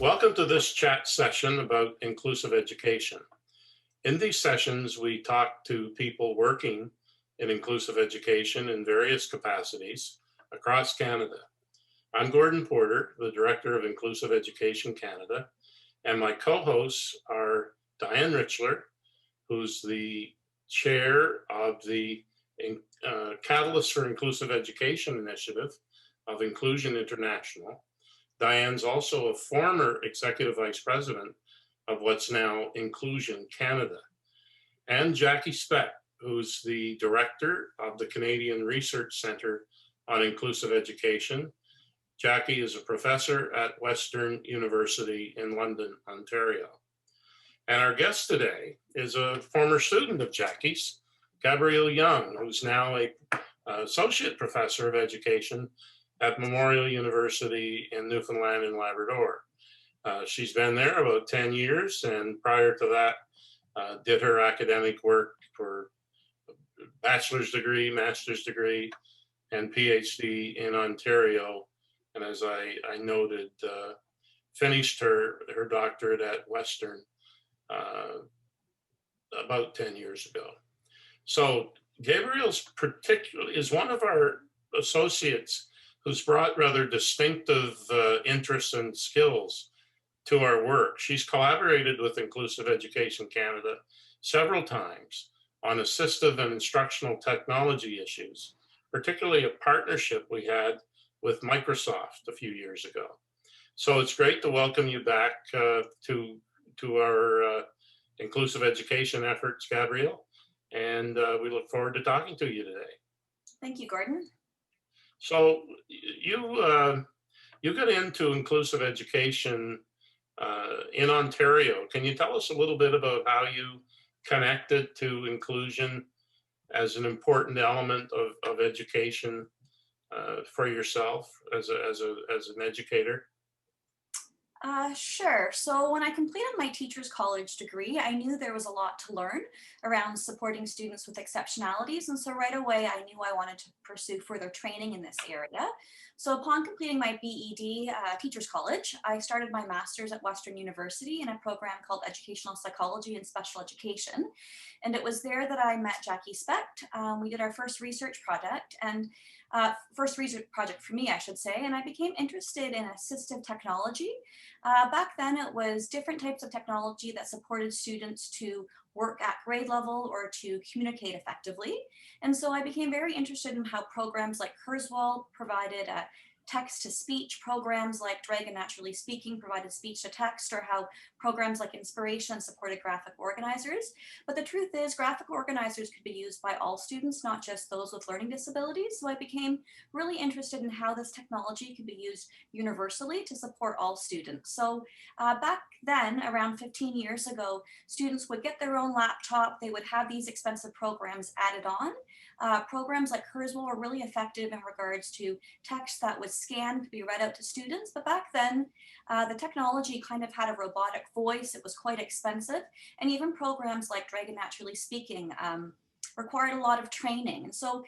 Welcome to this chat session about inclusive education. In these sessions, we talk to people working in inclusive education in various capacities across Canada. I'm Gordon Porter, the Director of Inclusive Education Canada, and my co-hosts are Diane Richler, who's the chair of the Catalyst for Inclusive Education Initiative of Inclusion International. Diane's also a former executive vice president of what's now Inclusion Canada. And Jackie Speck, who's the director of the Canadian Research Centre on Inclusive Education. Jackie is a professor at Western University in London, Ontario. And our guest today is a former student of Jackie's, Gabrielle Young, who's now an associate professor of education at Memorial University in Newfoundland and Labrador. She's been there about 10 years, and prior to that, did her academic work for bachelor's degree, master's degree, and PhD in Ontario. And as I noted, finished her doctorate at Western about 10 years ago. So Gabrielle's is one of our associates who's brought rather distinctive interests and skills to our work. She's collaborated with Inclusive Education Canada several times on assistive and instructional technology issues, particularly a partnership we had with Microsoft a few years ago. So it's great to welcome you back to our inclusive education efforts, Gabrielle, and we look forward to talking to you today. Thank you, Gordon. So you got into inclusive education in Ontario. Can you tell us a little bit about how you connected to inclusion as an important element of education for yourself as an educator? Sure. So when I completed my teacher's college degree, I knew there was a lot to learn around supporting students with exceptionalities. And so right away, I knew I wanted to pursue further training in this area. So upon completing my BEd teacher's college, I started my master's at Western University in a program called Educational Psychology and Special Education. And it was there that I met Jackie Speck. We did our first research project first research project for me, I should say, and I became interested in assistive technology. Back then, it was different types of technology that supported students to work at grade level or to communicate effectively. And so I became very interested in how programs like Kurzweil provided text-to-speech, programs like Dragon Naturally Speaking provided speech to text, or how programs like Inspiration supported graphic organizers. But the truth is, graphic organizers could be used by all students, not just those with learning disabilities. So I became really interested in how this technology could be used universally to support all students. So back then, around 15 years ago, students would get their own laptop. They would have these expensive programs added on. Programs like Kurzweil were really effective in regards to text that was scanned, could be read out to students. But back then, the technology kind of had a robotic voice. It was quite expensive. And even programs like Dragon Naturally Speaking required a lot of training. And so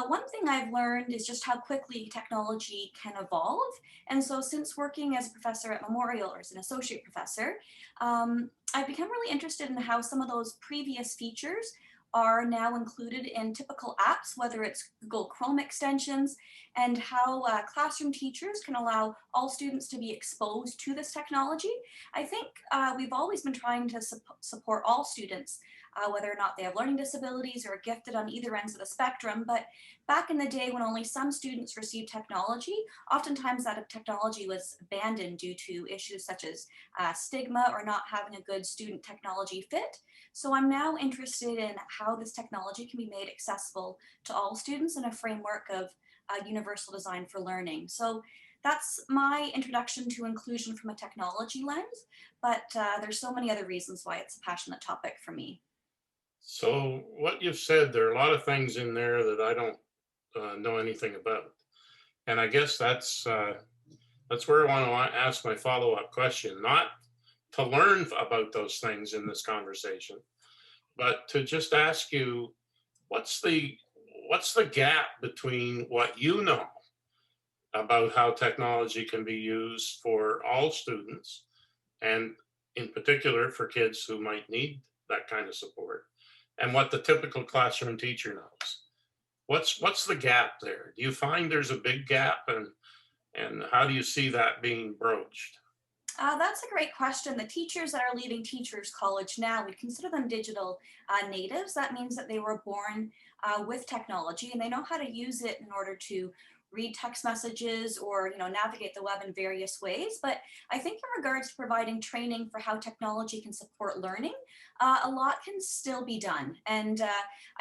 one thing I've learned is just how quickly technology can evolve. And so since working as a professor at Memorial, or as an associate professor, I've become really interested in how some of those previous features are now included in typical apps, whether it's Google Chrome extensions, and how classroom teachers can allow all students to be exposed to this technology. I think we've always been trying to support all students, whether or not they have learning disabilities or are gifted on either ends of the spectrum. But back in the day when only some students received technology, oftentimes that technology was abandoned due to issues such as stigma or not having a good student technology fit. So I'm now interested in how this technology can be made accessible to all students in a framework of universal design for learning. So that's my introduction to inclusion from a technology lens, but there's so many other reasons why it's a passionate topic for me. So what you've said, there are a lot of things in there that I don't know anything about. And I guess that's where I want to ask my follow-up question, not to learn about those things in this conversation, but to just ask you, what's the gap between what you know about how technology can be used for all students and in particular for kids who might need that kind of support, and what the typical classroom teacher knows. What's the gap there? Do you find there's a big gap, and how do you see that being broached? That's a great question. The teachers that are leaving Teachers College now, we consider them digital natives. That means that they were born with technology and they know how to use it in order to read text messages or navigate the web in various ways. But I think in regards to providing training for how technology can support learning, a lot can still be done. And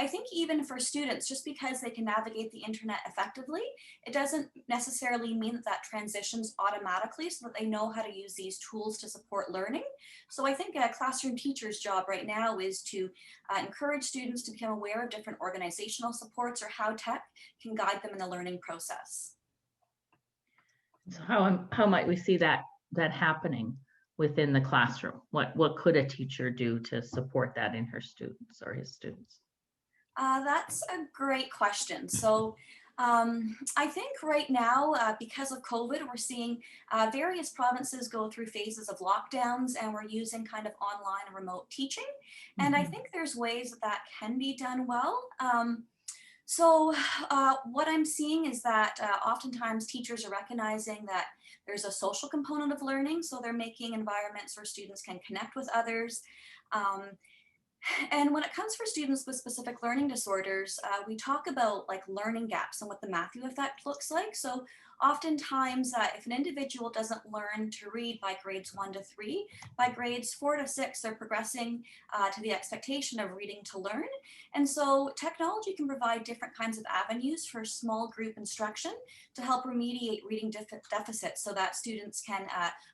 I think even for students, just because they can navigate the internet effectively, it doesn't necessarily mean that that transitions automatically so that they know how to use these tools to support learning. So I think a classroom teacher's job right now is to encourage students to become aware of different organizational supports or how tech can guide them in the learning process. So how might we see that happening within the classroom? What could a teacher do to support that in her students or his students? That's a great question. So I think right now, because of COVID, we're seeing various provinces go through phases of lockdowns and we're using kind of online and remote teaching. And I Mhm. think there's ways that that can be done well. So what I'm seeing is that oftentimes teachers are recognizing that there's a social component of learning. So they're making environments where students can connect with others. Um, and when it comes for students with specific learning disorders, we talk about like learning gaps and what the Matthew effect looks like. So oftentimes, if an individual doesn't learn to read by grades 1 to 3, by grades 4 to 6, they're progressing to the expectation of reading to learn. And so technology can provide different kinds of avenues for small group instruction to help remediate reading deficits so that students can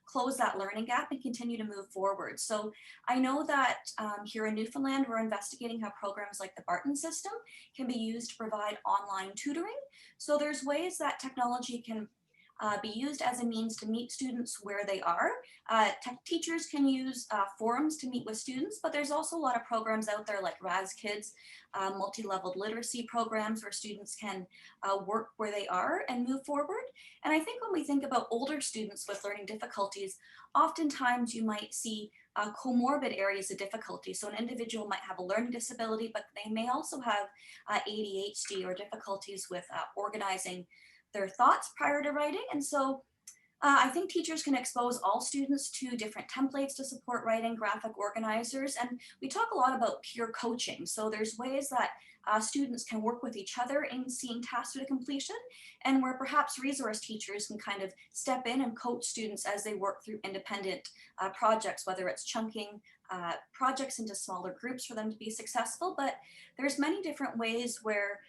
close that learning gap and continue to move forward. So I know that here in Newfoundland, we're investigating how programs like the Barton system can be used to provide online tutoring. So there's ways that technology can be used as a means to meet students where they are. Teachers can use forums to meet with students, but there's also a lot of programs out there like Raz Kids, multi-leveled literacy programs where students can work where they are and move forward. And I think when we think about older students with learning difficulties, oftentimes you might see comorbid areas of difficulty. So an individual might have a learning disability, but they may also have ADHD or difficulties with organizing their thoughts prior to writing. And so I think teachers can expose all students to different templates to support writing, graphic organizers, and we talk a lot about peer coaching. So there's ways that students can work with each other in seeing tasks to completion, and where perhaps resource teachers can kind of step in and coach students as they work through independent projects, whether it's chunking projects into smaller groups for them to be successful. But there's many different ways where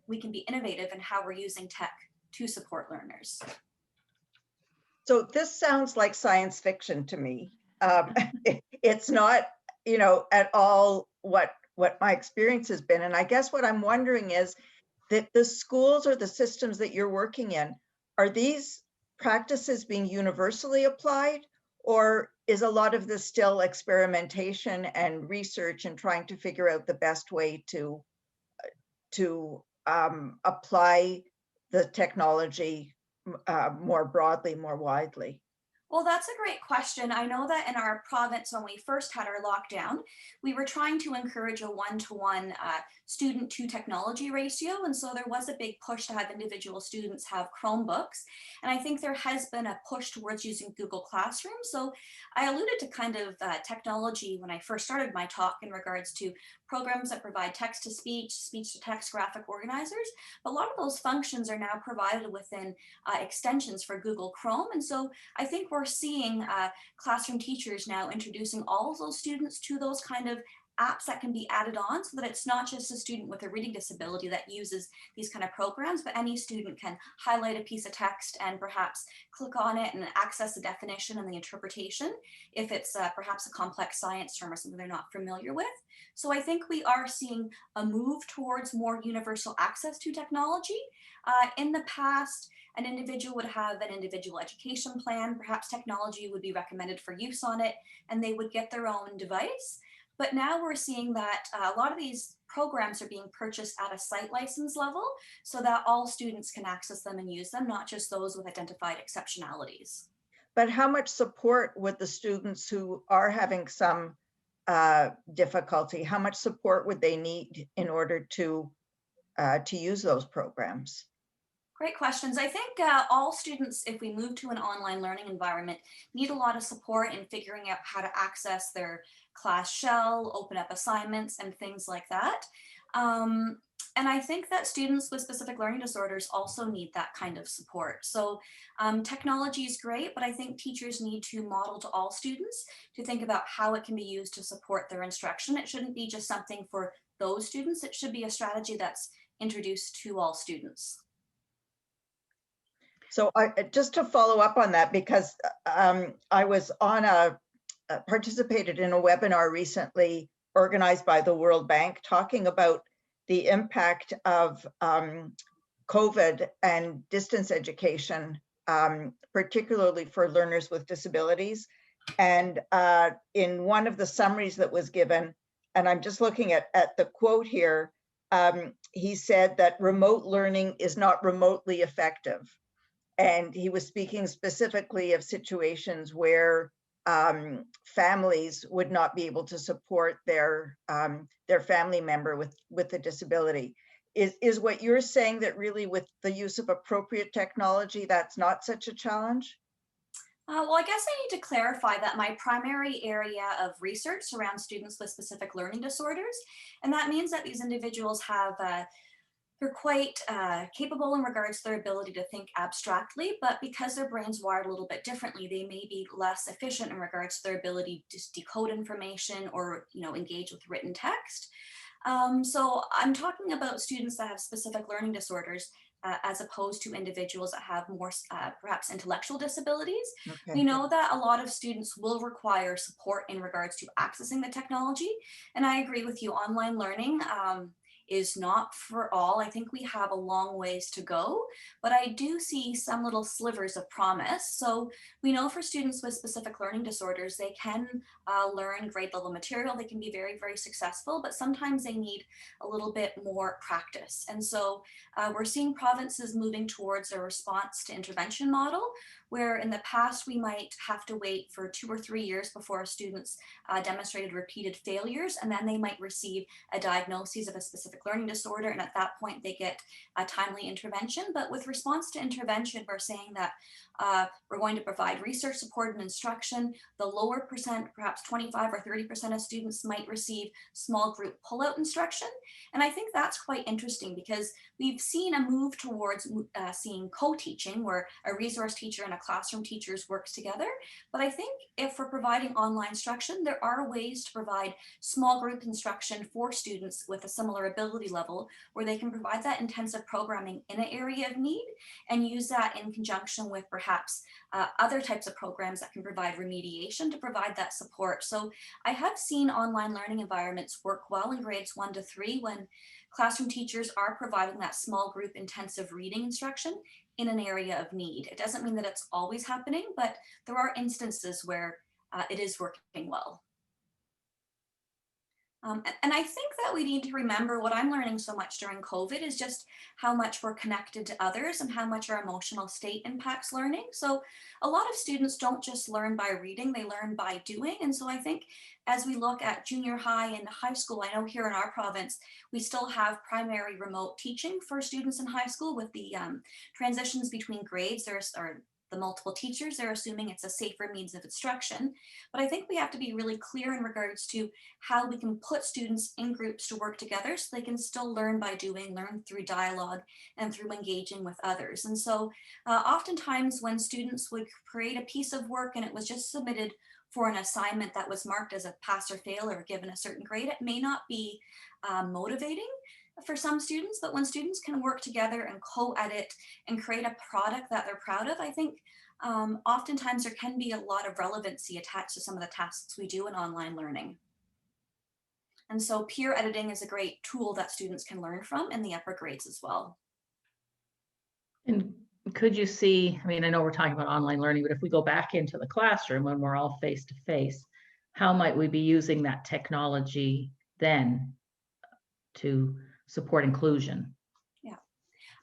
we can be innovative in how we're using tech to support learners. So this sounds like science fiction to me. It's not, at all what my experience has been. And I guess what I'm wondering is that the schools or the systems that you're working in, are these practices being universally applied, or is a lot of this still experimentation and research and trying to figure out the best way to apply the technology more broadly, more widely? Well, that's a great question. I know that in our province, when we first had our lockdown, we were trying to encourage a one-to-one student to technology ratio. And so there was a big push to have individual students have Chromebooks. And I think there has been a push towards using Google Classroom. So I alluded to kind of technology when I first started my talk in regards to programs that provide text to speech, speech to text, graphic organizers. But a lot of those functions are now provided within extensions for Google Chrome. And so I think we're seeing classroom teachers now introducing all of those students to those kind of apps that can be added on so that it's not just a student with a reading disability that uses these kind of programs, but any student can highlight a piece of text and perhaps click on it and access the definition and the interpretation if it's perhaps a complex science term or something they're not familiar with. So I think we are seeing a move towards more universal access to technology. In the past, an individual would have an individual education plan. Perhaps technology would be recommended for use on it, and they would get their own device. But now we're seeing that a lot of these programs are being purchased at a site license level so that all students can access them and use them, not just those with identified exceptionalities. but how much support would the students who are having some difficulty, how much support would they need in order to use those programs? Great questions. I think all students, if we move to an online learning environment, need a lot of support in figuring out how to access their class shell, open up assignments, and things like that. And I think that students with specific learning disorders also need that kind of support. So technology is great, but I think teachers need to model to all students to think about how it can be used to support their instruction. It shouldn't be just something for those students. It should be a strategy that's introduced to all students. So just to follow up on that, because I was on participated in a webinar recently organized by the World Bank talking about the impact of COVID and distance education, particularly for learners with disabilities. And in one of the summaries that was given, and I'm just looking at the quote here, he said that remote learning is not remotely effective. And he was speaking specifically of situations where families would not be able to support their family member with a disability. Is what you're saying that really with the use of appropriate technology, that's not such a challenge? Well, I guess I need to clarify that my primary area of research surrounds students with specific learning disorders. And that means that these individuals have they're quite capable in regards to their ability to think abstractly, but because their brain's wired a little bit differently, they may be less efficient in regards to their ability to decode information or, engage with written text. So I'm talking about students that have specific learning disorders as opposed to individuals that have more perhaps intellectual disabilities. Okay. We know that a lot of students will require support in regards to accessing the technology. And I agree with you, online learning is not for all. I think we have a long ways to go, but I do see some little slivers of promise. So we know for students with specific learning disorders, they can learn grade level material. They can be very, very successful, but sometimes they need a little bit more practice. And so we're seeing provinces moving towards a response to intervention model, where in the past we might have to wait for 2 or 3 years before students demonstrated repeated failures, and then they might receive a diagnosis of a specific learning disorder, and at that point they get a timely intervention. But with response to intervention, we're saying that we're going to provide research support and instruction. The lower percent, perhaps 25 or 30% of students might receive small group pullout instruction. And I think that's quite interesting because we've seen a move towards seeing co-teaching where a resource teacher and a classroom teachers works together. But I think if we're providing online instruction, there are ways to provide small group instruction for students with a similar ability level where they can provide that intensive programming in an area of need and use that in conjunction with perhaps other types of programs that can provide remediation to provide that support. So I have seen online learning environments work well in grades 1 to 3 when classroom teachers are providing that small group intensive reading instruction in an area of need. It doesn't mean that it's always happening, but there are instances where it is working well. And I think that we need to remember what I'm learning so much during COVID is just how much we're connected to others and how much our emotional state impacts learning. So a lot of students don't just learn by reading, they learn by doing. And so I think as we look at junior high and high school, I know here in our province, we still have primary remote teaching for students in high school with the transitions between grades. There's the multiple teachers, they're assuming it's a safer means of instruction. But I think we have to be really clear in regards to how we can put students in groups to work together so they can still learn by doing, learn through dialogue and through engaging with others. And so oftentimes when students would create a piece of work and it was just submitted for an assignment that was marked as a pass or fail or given a certain grade, it may not be motivating for some students, but when students can work together and co-edit and create a product that they're proud of, I think oftentimes there can be a lot of relevancy attached to some of the tasks we do in online learning. And so peer editing is a great tool that students can learn from in the upper grades as well. And could you see, I mean, I know we're talking about online learning, but if we go back into the classroom when we're all face to face, how might we be using that technology then to support inclusion? Yeah.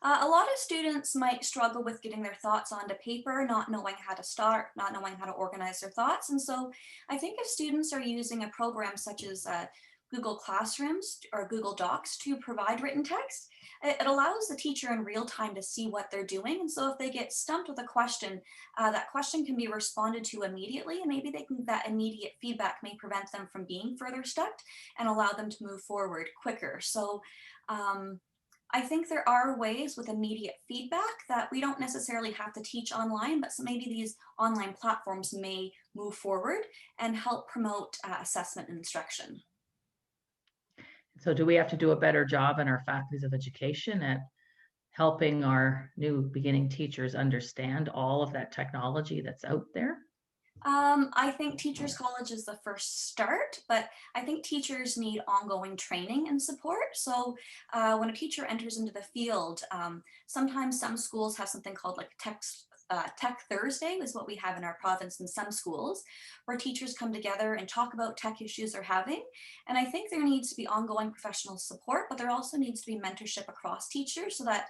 A lot of students might struggle with getting their thoughts onto paper, not knowing how to start, not knowing how to organize their thoughts. And so I think if students are using a program such as Google Classrooms or Google Docs to provide written text, it allows the teacher in real time to see what they're doing. And so if they get stumped with a question, that question can be responded to immediately, and maybe that immediate feedback may prevent them from being further stuck and allow them to move forward quicker. So I think there are ways with immediate feedback that we don't necessarily have to teach online, but so maybe these online platforms may move forward and help promote assessment and instruction. So do we have to do a better job in our faculties of education at helping our new beginning teachers understand all of that technology that's out there? I think Teachers College is the first start, but I think teachers need ongoing training and support. So when a teacher enters into the field, sometimes some schools have something called like Tech Thursday is what we have in our province in some schools, where teachers come together and talk about tech issues they're having. And I think there needs to be ongoing professional support, but there also needs to be mentorship across teachers so that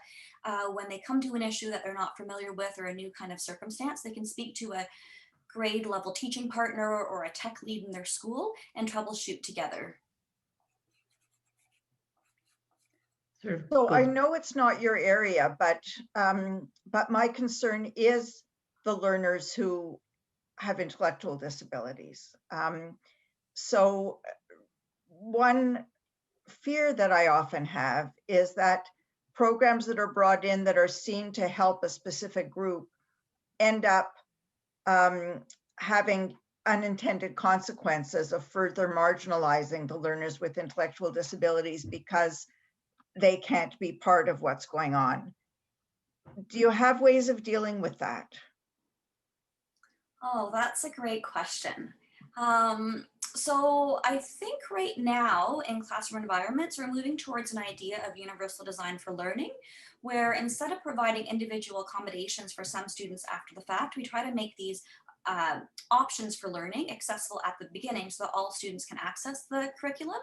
when they come to an issue that they're not familiar with or a new kind of circumstance, they can speak to a grade level teaching partner or a tech lead in their school and troubleshoot together. So I know it's not your area, but my concern is the learners who have intellectual disabilities. So one fear that I often have is that programs that are brought in that are seen to help a specific group end up having unintended consequences of further marginalizing the learners with intellectual disabilities because they can't be part of what's going on. Do you have ways of dealing with that? Oh, that's a great question. So I think right now in classroom environments, we're moving towards an idea of universal design for learning, where instead of providing individual accommodations for some students after the fact, we try to make these options for learning accessible at the beginning so that all students can access the curriculum.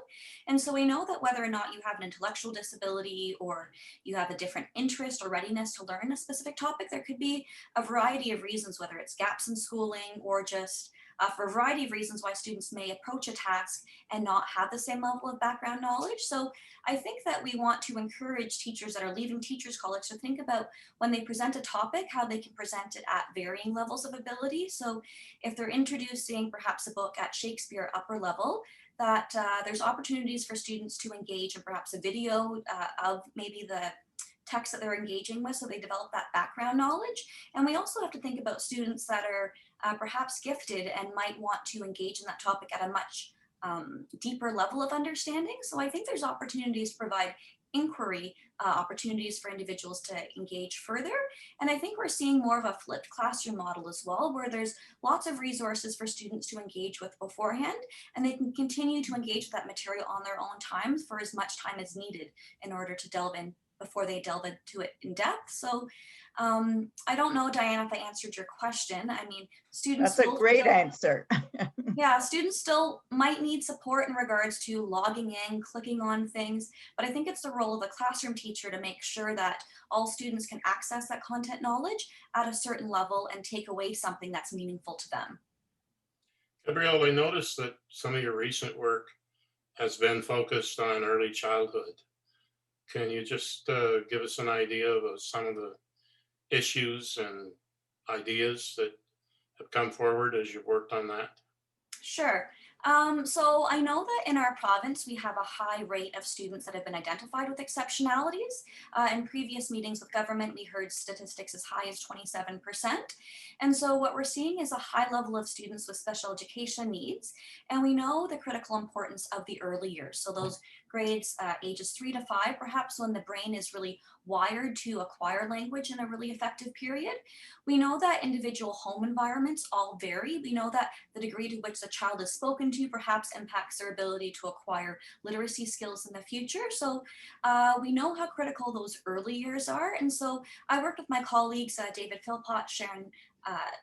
And so we know that whether or not you have an intellectual disability or you have a different interest or readiness to learn a specific topic, there could be a variety of reasons, whether it's gaps in schooling or just for a variety of reasons why students may approach a task and not have the same level of background knowledge. So I think that we want to encourage teachers that are leaving Teachers College to think about when they present a topic, how they can present it at varying levels of ability. So if they're introducing perhaps a book at Shakespeare upper level, that there's opportunities for students to engage in perhaps a video of maybe the text that they're engaging with so they develop that background knowledge. And we also have to think about students that are perhaps gifted and might want to engage in that topic at a much deeper level of understanding. So I think there's opportunities to provide inquiry opportunities for individuals to engage further. And I think we're seeing more of a flipped classroom model as well, where there's lots of resources for students to engage with beforehand, and they can continue to engage with that material on their own time for as much time as needed in order to delve in before they delve into it in depth. So I don't know, Diane, if I answered your question. I mean, students— That's a great answer. Yeah, students still might need support in regards to logging in, clicking on things, but I think it's the role of a classroom teacher to make sure that all students can access that content knowledge at a certain level and take away something that's meaningful to them. Gabrielle, I noticed that some of your recent work has been focused on early childhood. Can you just give us an idea of some of the issues and ideas that have come forward as you've worked on that? Sure. So I know that in our province, we have a high rate of students that have been identified with exceptionalities. In previous meetings with government, we heard statistics as high as 27%. And so what we're seeing is a high level of students with special education needs. And we know the critical importance of the early years. So those grades ages 3 to 5, perhaps when the brain is really wired to acquire language in a really effective period. We know that individual home environments all vary. We know that the degree to which the child is spoken to perhaps impacts their ability to acquire literacy skills in the future. So we know how critical those early years are. And so I worked with my colleagues, David Philpott, Sharon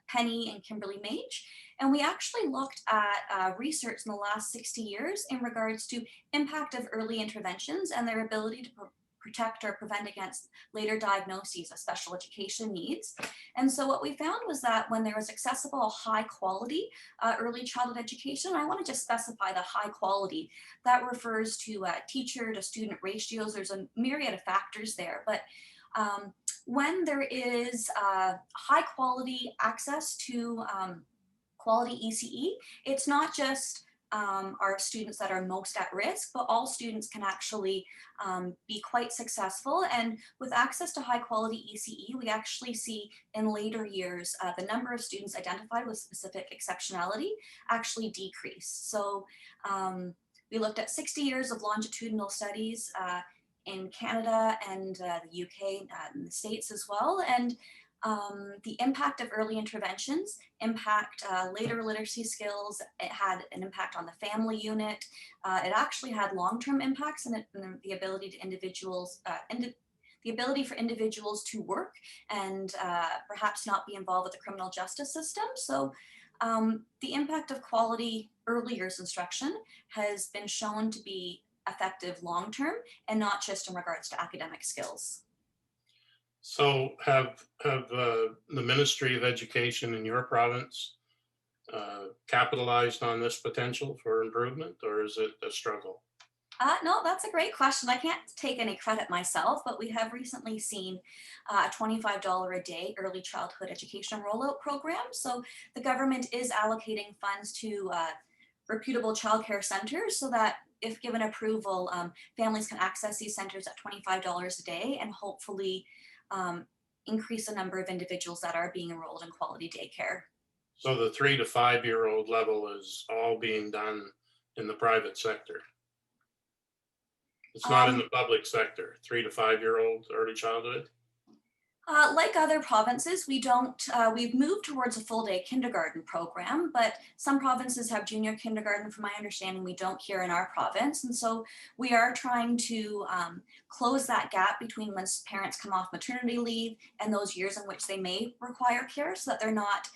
Penny, and Kimberly Mage, and we actually looked at research in the last 60 years in regards to impact of early interventions and their ability to protect or prevent against later diagnoses of special education needs. And so what we found was that when there was accessible, high quality early childhood education, I want to just specify the high quality. That refers to teacher to student ratios. There's a myriad of factors there, but when there is high quality access to quality ECE, it's not just our students that are most at risk, but all students can actually be quite successful. And with access to high quality ECE, we actually see in later years the number of students identified with specific exceptionality actually decrease. So we looked at 60 years of longitudinal studies in Canada and the UK and the States as well. And the impact of early interventions impact later literacy skills. It had an impact on the family unit. It actually had long-term impacts in the ability to the ability for individuals to work and perhaps not be involved with the criminal justice system. So the impact of quality early years instruction has been shown to be effective long-term and not just in regards to academic skills. So have the Ministry of Education in your province capitalized on this potential for improvement, or is it a struggle? No, that's a great question. I can't take any credit myself, but we have recently seen a $25 a day early childhood education rollout program. So the government is allocating funds to reputable childcare centers so that if given approval, families can access these centers at $25 a day and hopefully increase the number of individuals that are being enrolled in quality daycare. So the 3 to 5 year old level is all being done in the private sector. It's not in the public sector, 3 to 5 year old early childhood. Like other provinces, we've moved towards a full day kindergarten program, but some provinces have junior kindergarten. From my understanding, we don't here in our province. And so we are trying to close that gap between when parents come off maternity leave and those years in which they may require care so that they're not,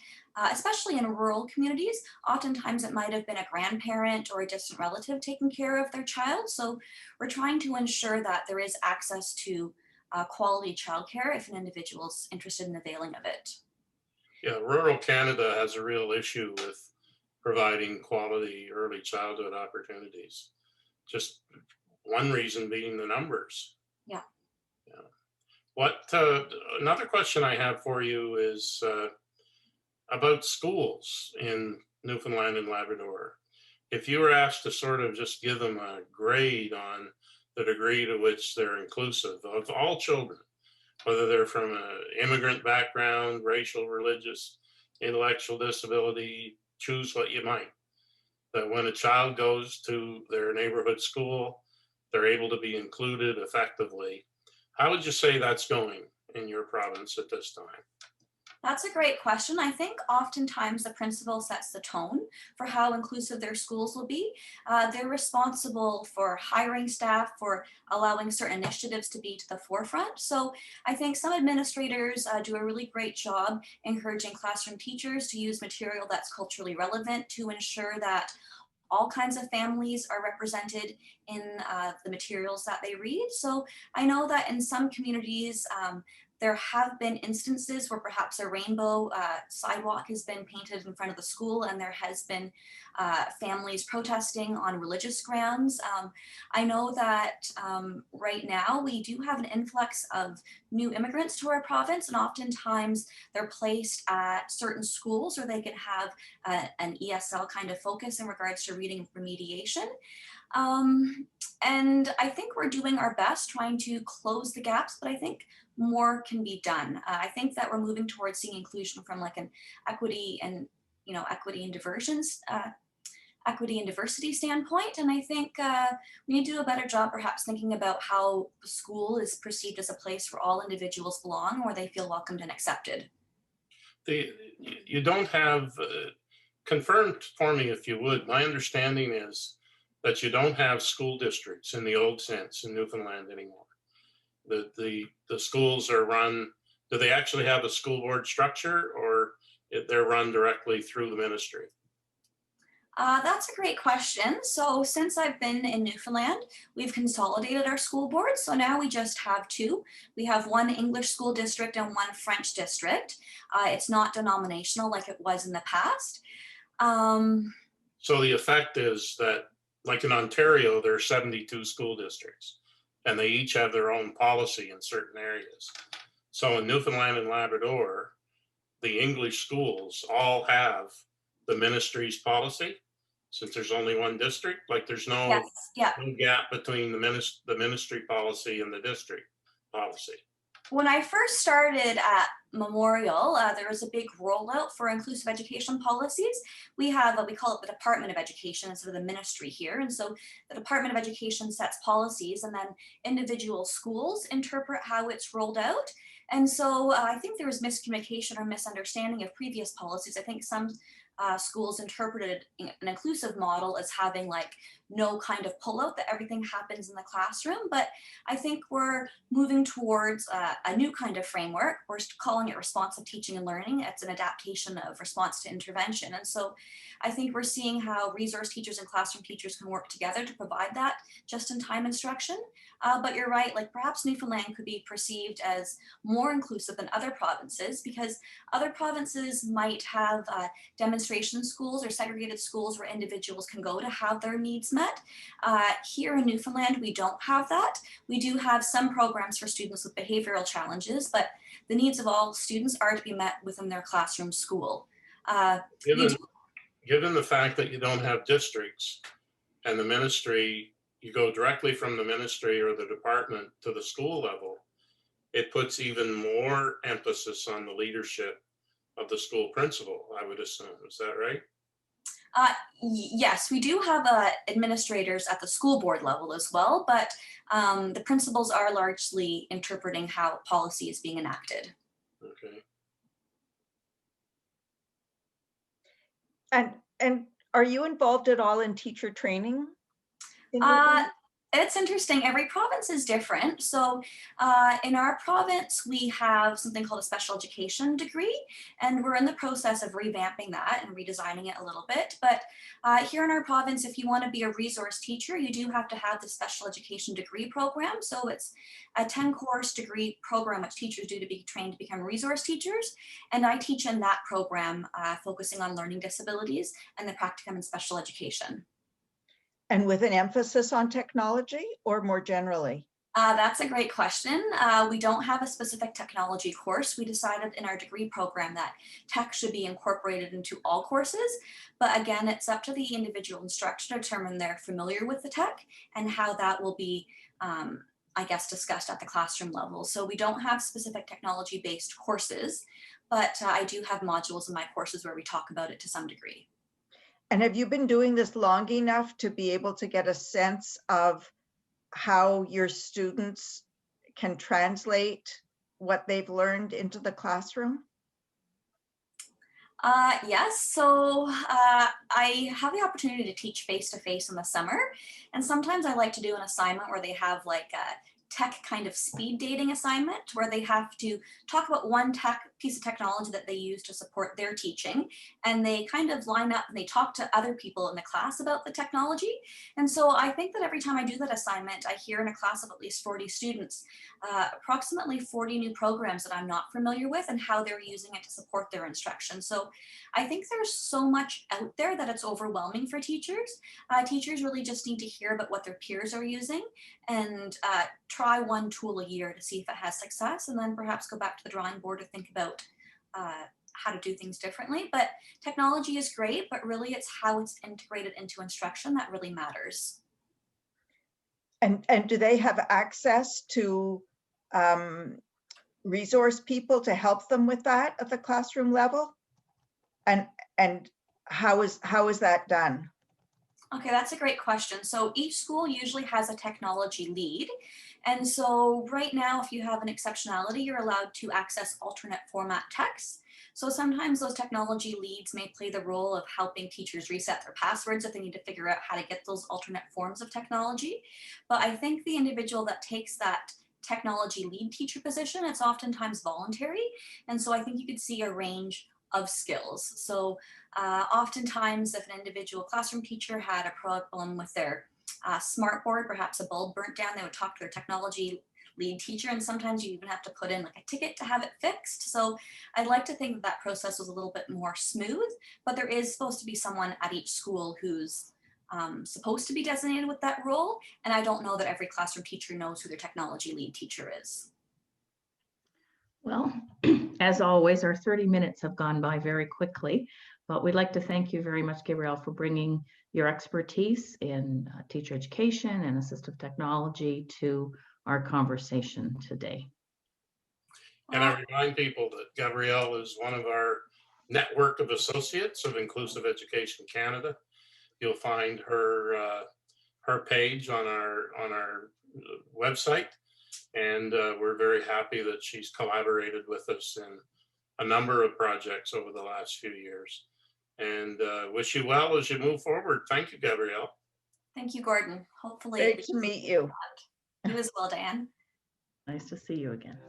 especially in rural communities, oftentimes it might have been a grandparent or a distant relative taking care of their child. So we're trying to ensure that there is access to quality childcare if an individual is interested in availing of it. Yeah, rural Canada has a real issue with providing quality early childhood opportunities. Just one reason being the numbers. Yeah. Yeah. What another question I have for you is about schools in Newfoundland and Labrador. If you were asked to sort of just give them a grade on the degree to which they're inclusive of all children, whether they're from an immigrant background, racial, religious, intellectual disability, choose what you might, that when a child goes to their neighborhood school, they're able to be included effectively. How would you say that's going in your province at this time? That's a great question. I think oftentimes the principal sets the tone for how inclusive their schools will be. They're responsible for hiring staff, for allowing certain initiatives to be to the forefront. So I think some administrators do a really great job encouraging classroom teachers to use material that's culturally relevant to ensure that all kinds of families are represented in the materials that they read. So I know that in some communities, there have been instances where perhaps a rainbow sidewalk has been painted in front of the school and there has been families protesting on religious grounds. I know that right now we do have an influx of new immigrants to our province, and oftentimes they're placed at certain schools where they can have an ESL kind of focus in regards to reading remediation. And I think we're doing our best trying to close the gaps, but I think more can be done. I think that we're moving towards seeing inclusion from like an equity and equity and diversity standpoint. And I think we need to do a better job perhaps thinking about how the school is perceived as a place where all individuals belong, where they feel welcomed and accepted. You don't have, confirmed for me if you would, my understanding is that you don't have school districts in the old sense in Newfoundland anymore. The schools are run, do they actually have a school board structure, or they're run directly through the ministry? That's a great question. So since I've been in Newfoundland, we've consolidated our school boards. So now we just have two. We have one English school district and one French district. It's not denominational like it was in the past. Um, So the effect is that, like in Ontario, there are 72 school districts, and they each have their own policy in certain areas. So in Newfoundland and Labrador, the English schools all have the ministry's policy, since there's only one district. Like there's yes, yeah. no gap between the ministry policy and the district policy. When I first started at Memorial, there was a big rollout for inclusive education policies. We have, we call it the Department of Education instead of the ministry here. And so the Department of Education sets policies and then individual schools interpret how it's rolled out. And so I think there was miscommunication or misunderstanding of previous policies. I think some schools interpreted an inclusive model as having like no kind of pullout, that everything happens in the classroom. But I think we're moving towards a new kind of framework. We're calling it responsive teaching and learning. It's an adaptation of response to intervention. And so I think we're seeing how resource teachers and classroom teachers can work together to provide that just-in-time instruction. But you're right, like perhaps Newfoundland could be perceived as more inclusive than other provinces, because other provinces might have demonstration schools or segregated schools where individuals can go to have their needs met. Here in Newfoundland, we don't have that. We do have some programs for students with behavioral challenges, but the needs of all students are to be met within their classroom school. Given the fact that you don't have districts and the ministry, you go directly from the ministry or the department to the school level, it puts even more emphasis on the leadership of the school principal, I would assume. Is that right? Yes, we do have administrators at the school board level as well, but the principals are largely interpreting how policy is being enacted. Okay. And are you involved at all in teacher training? It's interesting. Every province is different. So in our province, we have something called a special education degree, and we're in the process of revamping that and redesigning it a little bit. But here in our province, if you want to be a resource teacher, you do have to have the special education degree program. So it's a 10-course degree program which teachers do to be trained to become resource teachers. And I teach in that program, focusing on learning disabilities and the practicum in special education. And with an emphasis on technology or more generally? That's a great question. We don't have a specific technology course. We decided in our degree program that tech should be incorporated into all courses. But again, it's up to the individual instructor to determine they're familiar with the tech and how that will be, I guess, discussed at the classroom level. So we don't have specific technology-based courses, but I do have modules in my courses where we talk about it to some degree. And have you been doing this long enough to be able to get a sense of how your students can translate what they've learned into the classroom? Yes, so I have the opportunity to teach face-to-face in the summer, and sometimes I like to do an assignment where they have like a tech kind of speed dating assignment where they have to talk about one piece of technology that they use to support their teaching, and they kind of line up and they talk to other people in the class about the technology. And so I think that every time I do that assignment, I hear in a class of at least 40 students, approximately 40 new programs that I'm not familiar with and how they're using it to support their instruction. So I think there's so much out there that it's overwhelming for teachers. Teachers really just need to hear about what their peers are using and try one tool a year to see if it has success, and then perhaps go back to the drawing board to think about how to do things differently. But technology is great, but really it's how it's integrated into instruction that really matters. And do they have access to resource people to help them with that at the classroom level? And how is that done? Okay, that's a great question. So each school usually has a technology lead. And so right now, if you have an exceptionality, you're allowed to access alternate format text. So sometimes those technology leads may play the role of helping teachers reset their passwords if they need to figure out how to get those alternate forms of technology. But I think the individual that takes that technology lead teacher position, it's oftentimes voluntary. And so I think you could see a range of skills. So oftentimes if an individual classroom teacher had a problem with their smartboard, perhaps a bulb burnt down, they would talk to their technology lead teacher, and sometimes you even have to put in like a ticket to have it fixed. So I'd like to think that that process was a little bit more smooth, but there is supposed to be someone at each school who's supposed to be designated with that role. And I don't know that every classroom teacher knows who their technology lead teacher is. Well, as always, our 30 minutes have gone by very quickly, but we'd like to thank you very much, Gabrielle, for bringing your expertise in teacher education and assistive technology to our conversation today. And I remind people that Gabrielle is one of our network of associates of Inclusive Education Canada. You'll find her page on our website, and we're very happy that she's collaborated with us in a number of projects over the last few years. And wish you well as you move forward. Thank you, Gabrielle. Thank you, Gordon. Hopefully. Great to meet you. You as well, Diane. Nice to see you again.